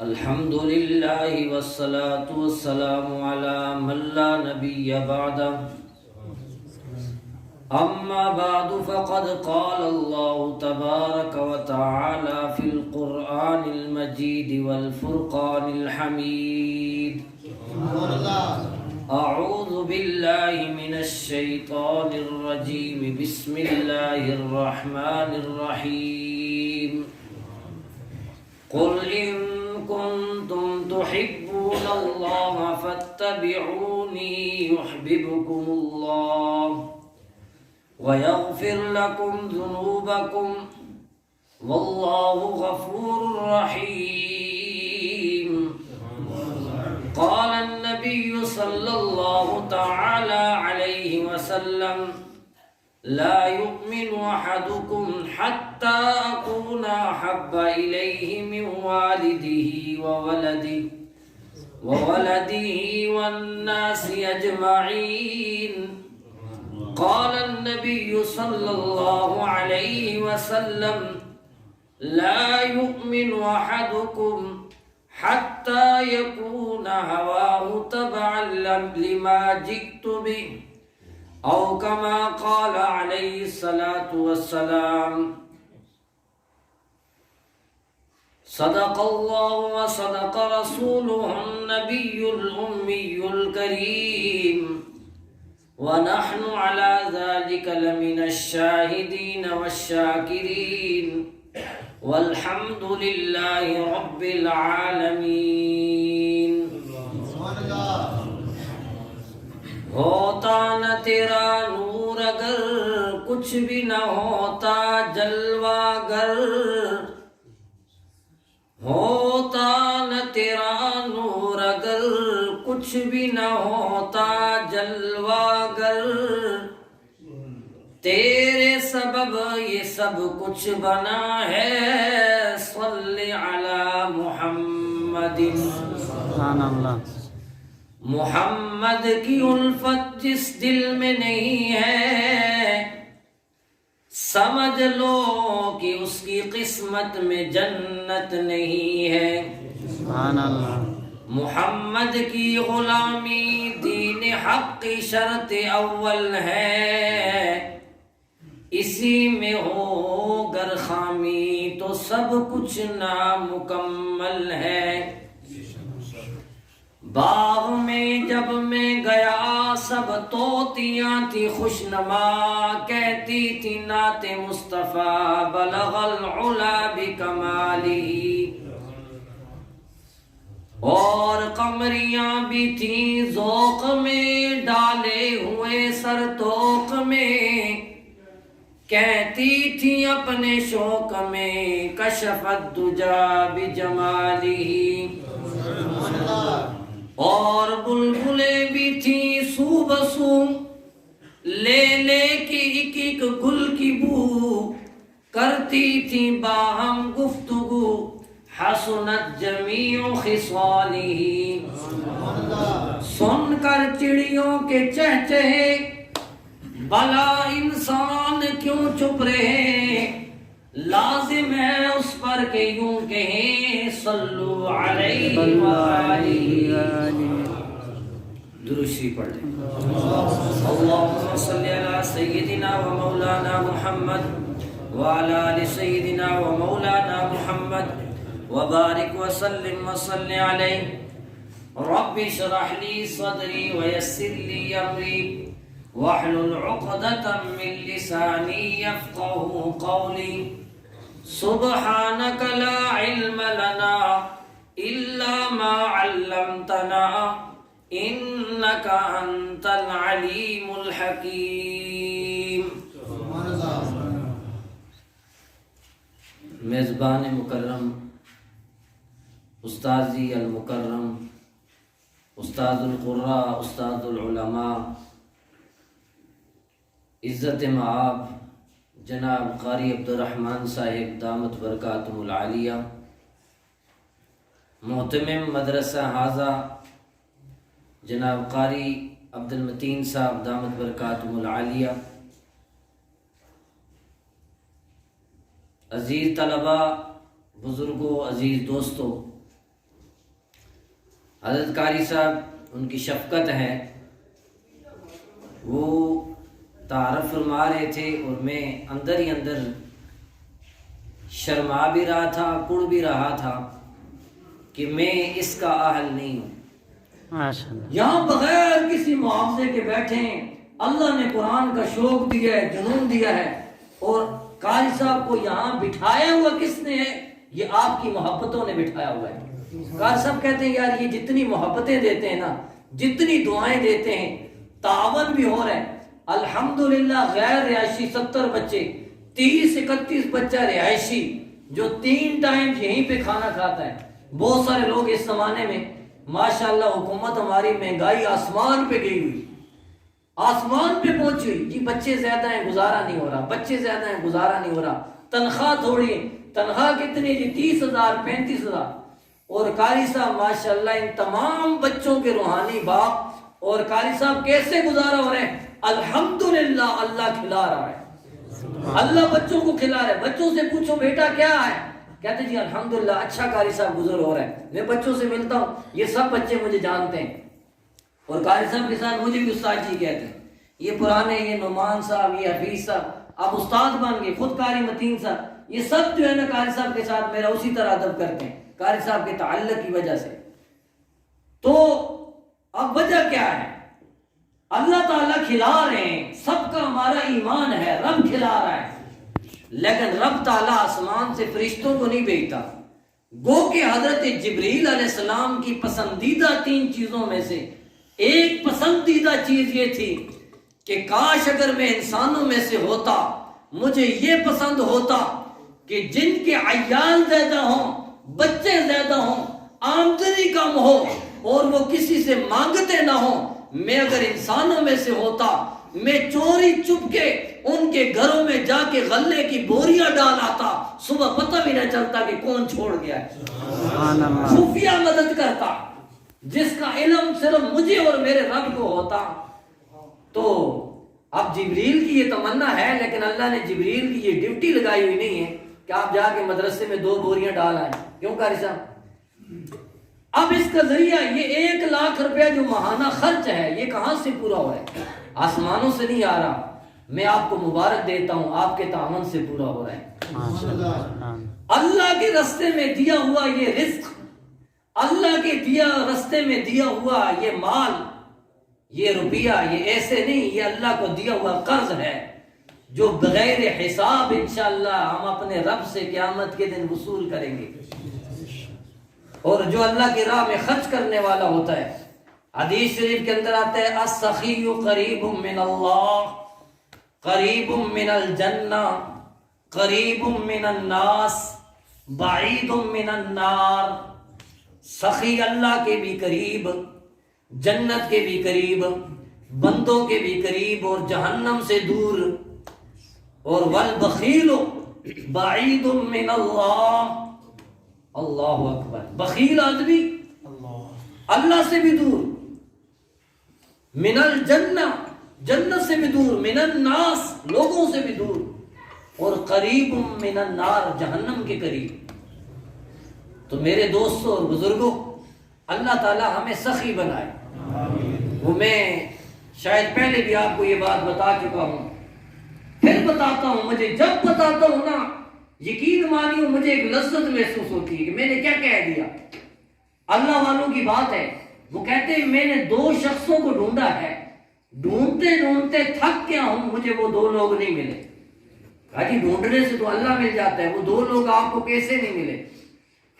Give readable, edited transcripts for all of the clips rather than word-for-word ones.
الحمد لله والصلاة والسلام على من لا نبي بعده أما بعد فقد قال الله تبارك وتعالى في القرآن المجيد والفرقان الحميد أعوذ بالله من الشيطان الرجيم بسم الله الرحمن الرحيم قل إن كنتم تحبون الله فاتبعوني يحببكم الله ويغفر لكم ذنوبكم والله غفور رحيم قال النبي صلى الله تعالى عليه وسلم لا يؤمن أحدكم حتى أكون أحب إليه من والده وولده والناس أجمعين قال النبي صلى الله عليه وسلم لا يؤمن أحدكم حتى يكون هواه تبعا لما جئت به أو كما قال عليه الصلاة والسلام صدق الله وصدق رسوله النبي الأمي الكريم ونحن على ذلك لمن الشاهدين والشاكرين والحمد لله رب العالمين ہوتا نہ تیرا نور اگر کچھ بھی نہ ہوتا جلوہ گر ہوتا نہ تیرا نور اگر کچھ بھی نہ ہوتا جلوہ گر تیرے سبب یہ سب کچھ بنا ہے صلی علی محمد سبحان اللہ۔ محمد کی الفت جس دل میں نہیں ہے سمجھ لو کہ اس کی قسمت میں جنت نہیں ہے۔ سبحان اللہ۔ محمد کی غلامی دین حق کی شرط اول ہے، اسی میں ہو گر خامی تو سب کچھ نامکمل ہے۔ باغ میں جب میں گیا سب طوطیاں تھی خوشنما کہتی تھی نعت مصطفیٰ بلغ العلا بکمالہ، اور قمریاں بھی تھیں ذوق میں ڈالے ہوئے سر توق میں کہتی تھی اپنے شوق میں کشف الدجا بجمالہ، اور بلبلیں بھی تھیں سو بسو لے لے کے ایک ایک گل کی بو کرتی تھی باہم گفتگو حسنت جمیع خصالہ، سن کر چڑیوں کے چہچہے بلا انسان کیوں چپ رہے، لازم ہے اس پر کہ یوں کہیں صلو علیہ وآلہ۔ درود شریف پڑھ لیں۔ اللہم صلی علی سیدنا و مولانا محمد وعلی آل سیدنا و مولانا محمد وبارک وسلم وصلی علیہ۔ رب اشرح لی صدری ویسر لی امری واحلل عقدۃ من لسانی یفقهوا قولی۔ سبحانک لا علم لنا الا ما علمتنا انک انت العلیم الحکیم۔ میزبان مکرم، استاذی المکرم، استاد القراء، استاد العلماء، عزت معاب جناب قاری عبدالرحمن صاحب دامت برکاتہم العالیہ، محتمم مدرسہ حاضہ جناب قاری عبدالمتین صاحب دامت برکاتہم العالیہ، عزیز طلباء، بزرگوں، عزیز دوستوں، حضرت قاری صاحب ان کی شفقت ہے، وہ تعارف فرما رہے تھے اور میں اندر ہی اندر شرما بھی رہا تھا، کڑ بھی رہا تھا کہ میں اس کا اہل نہیں ہوں۔ ماشاء اللہ۔ یہاں بغیر کسی معاوضے کے بیٹھے ہیں، اللہ نے قرآن کا شوق دیا ہے، جنون دیا ہے، اور قاری صاحب کو یہاں بٹھایا ہوا کس نے ہے؟ یہ آپ کی محبتوں نے بٹھایا ہوا ہے۔ قاری صاحب کہتے ہیں یار یہ جتنی محبتیں دیتے ہیں نا، جتنی دعائیں دیتے ہیں، تعاون بھی ہو رہا ہے الحمدللہ۔ غیر رہائشی 70 بچے، 30-31 بچہ رہائشی جو 3 ٹائم یہیں پہ کھانا کھاتا ہے۔ بہت سارے لوگ اس زمانے میں ماشاءاللہ، حکومت ہماری مہنگائی آسمان پہ گئی ہوئی، آسمان پہ پہنچی ہوئی، جی بچے زیادہ ہیں گزارا نہیں ہو رہا، بچے زیادہ ہیں گزارا نہیں ہو رہا، تنخواہ تھوڑی ہے، تنخواہ کتنی جی 30,000 35,000۔ اور قاری صاحب ماشاءاللہ ان تمام بچوں کے روحانی باپ، اور قاری صاحب کیسے گزارا ہو رہے ہیں؟ الحمدللہ اللہ کھلا رہا ہے، اللہ بچوں کو کھلا رہا ہے۔ بچوں سے پوچھو بیٹا کیا ہے، کہتے جی الحمدللہ اچھا قاری صاحب گزر ہو رہا ہے۔ میں بچوں سے ملتا ہوں، یہ سب بچے مجھے جانتے ہیں، اور قاری صاحب کے ساتھ مجھے بھی استاد جی کہتے ہیں۔ یہ پرانے، یہ نعمان صاحب، یہ حفیظ صاحب اب استاد بن گئے، خود قاری متین صاحب، یہ سب جو ہے نا قاری صاحب کے ساتھ میرا اسی طرح ادب کرتے ہیں قاری صاحب کے تعلق کی وجہ سے۔ تو اب وجہ کیا ہے؟ اللہ تعالیٰ کھلا رہے ہیں، سب کا ہمارا ایمان ہے رب کھلا رہا ہے، لیکن رب تعالیٰ آسمان سے فرشتوں کو نہیں بھیجتا۔ گو کہ حضرت جبریل علیہ السلام کی پسندیدہ 3 چیزوں میں سے ایک پسندیدہ چیز یہ تھی کہ کاش اگر میں انسانوں میں سے ہوتا، مجھے یہ پسند ہوتا کہ جن کے عیال زیادہ ہوں، بچے زیادہ ہوں، آمدنی کم ہو اور وہ کسی سے مانگتے نہ ہوں، میں اگر انسانوں میں سے ہوتا، میں چوری چپ کے ان کے گھروں میں جا کے غلے کی بوریاں ڈال آتا، صبح پتہ بھی نہ چلتا کہ کون چھوڑ گیا ہے۔ خفیہ مدد کرتا، جس کا علم صرف مجھے اور میرے رب کو ہوتا۔ تو اب جبریل کی یہ تمنا ہے، لیکن اللہ نے جبریل کی یہ ڈیوٹی لگائی ہوئی نہیں ہے کہ آپ جا کے مدرسے میں 2 بوریاں ڈال آئیں۔ کیوں قاری صاحب؟ اب اس کا ذریعہ یہ 1 لاکھ روپیہ جو ماہانہ خرچ ہے، یہ کہاں سے پورا ہو رہا ہے؟ آسمانوں سے نہیں آ رہا، میں آپ کو مبارک دیتا ہوں، آپ کے تعاون سے پورا ہو رہا ہے۔ اللہ کے رستے میں دیا ہوا یہ رزق، اللہ کے رستے میں دیا ہوا یہ مال، یہ روپیہ، یہ ایسے نہیں، یہ اللہ کو دیا ہوا قرض ہے جو بغیر حساب انشاءاللہ ہم اپنے رب سے قیامت کے دن وصول کریں گے۔ اور جو اللہ کی راہ میں خرچ کرنے والا ہوتا ہے، حدیث شریف کے اندر آتا ہے السخی قریب من اللہ، قریب من الجنہ، قریب من الناس، بعید من النار۔ سخی اللہ کے بھی قریب، جنت کے بھی قریب، بندوں کے بھی قریب اور جہنم سے دور۔ اور والبخیل بعید من اللہ، اللہ اکبر، بخیل آدمی اللہ سے بھی دور، من الجنہ، جنت سے بھی دور، من الناس، لوگوں سے بھی دور، اور قریب من النار، جہنم کے قریب۔ تو میرے دوستوں اور بزرگوں، اللہ تعالی ہمیں سخی بنائے۔ وہ میں شاید پہلے بھی آپ کو یہ بات بتا چکا ہوں، پھر بتاتا ہوں۔ مجھے جب بتاتا ہوں نا، یقین مانیو مجھے ایک لذت محسوس ہوتی ہے کہ میں نے کیا کہہ دیا۔ اللہ والوں کی بات ہے، وہ کہتے ہیں میں نے 2 شخصوں کو ڈھونڈا ہے، ڈھونڈتے ڈھونڈتے تھک گیا ہوں، مجھے وہ 2 لوگ نہیں ملے۔ کہا جی ڈھونڈنے سے تو اللہ مل جاتا ہے، وہ 2 لوگ آپ کو کیسے نہیں ملے؟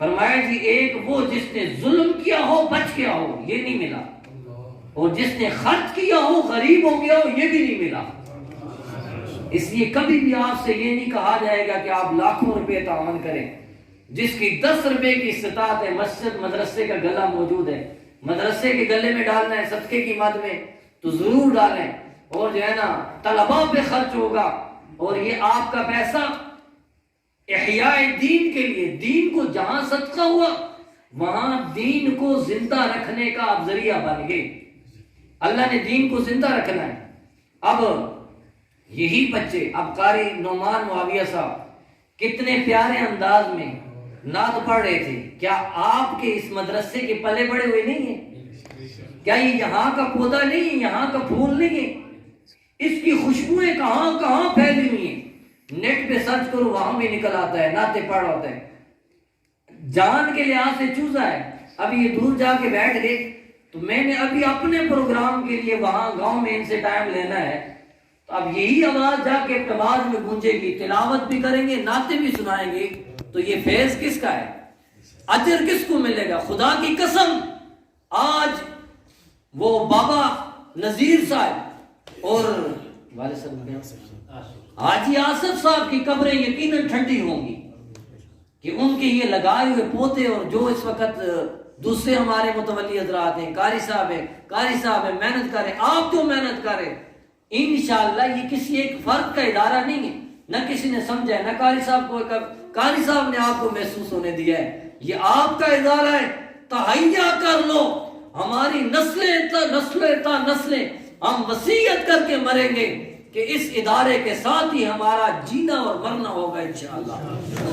فرمایا جی ایک وہ جس نے ظلم کیا ہو، بچ گیا ہو، یہ نہیں ملا، اور جس نے خرچ کیا ہو، غریب ہو گیا ہو، یہ بھی نہیں ملا۔ اس لیے کبھی بھی آپ سے یہ نہیں کہا جائے گا کہ آپ لاکھوں روپے تعاون کریں۔ جس کی 10 روپے کی استطاعت ہے، مسجد مدرسے کا گلہ موجود ہے، مدرسے کے گلے میں ڈالنا ہے صدقے کی مد میں تو ضرور ڈالیں، اور جو ہے نا طلباء پہ خرچ ہوگا، اور یہ آپ کا پیسہ احیاء دین کے لیے، دین کو جہاں صدقہ ہوا وہاں دین کو زندہ رکھنے کا آپ ذریعہ بن گئے۔ اللہ نے دین کو زندہ رکھنا ہے۔ اب یہی بچے، اب قاری نعمان معاویہ صاحب کتنے پیارے انداز میں نعت پڑھ رہے تھے، کیا آپ کے اس مدرسے کے پلے بڑے ہوئے نہیں ہیں؟ کیا یہ یہاں کا پودا نہیں ہے، یہاں کا پھول نہیں ہے؟ اس کی خوشبوئیں کہاں کہاں پھیلی ہوئی ہیں، نیٹ پہ سرچ کرو وہاں بھی نکل آتا ہے، نعتیں پڑھ ہوتا ہے، جان کے لحاظ سے چوزا ہے۔ ابھی یہ دور جا کے بیٹھ گئے، تو میں نے ابھی اپنے پروگرام کے لیے وہاں گاؤں میں ان سے ٹائم لینا ہے، تو اب یہی آواز جا کے اعتماد میں گونجے گی، تلاوت بھی کریں گے، نعتیں بھی سنائیں گے، تو یہ فیض کس کا ہے؟ اجر کس کو ملے گا؟ خدا کی قسم آج وہ بابا نذیر صاحب اور والد صاحب حاجی آصف صاحب کی قبریں یقیناً ٹھنڈی ہوں گی کہ ان کے یہ لگائے ہوئے پوتے، اور جو اس وقت دوسرے ہمارے متولی حضرات ہیں، قاری صاحب ہے، محنت کریں، آپ کیوں محنت کریں؟ انشاءاللہ یہ کسی ایک فرد کا ادارہ نہیں ہے، نہ کسی نے سمجھا ہے، نہ قاری صاحب کو، قاری صاحب نے آپ کو محسوس ہونے دیا ہے، یہ آپ کا ادارہ ہے، تہیہ کر لو، ہماری نسلیں تا نسلیں ہم وصیت کر کے مریں گے کہ اس ادارے کے ساتھ ہی ہمارا جینا اور مرنا ہوگا انشاءاللہ۔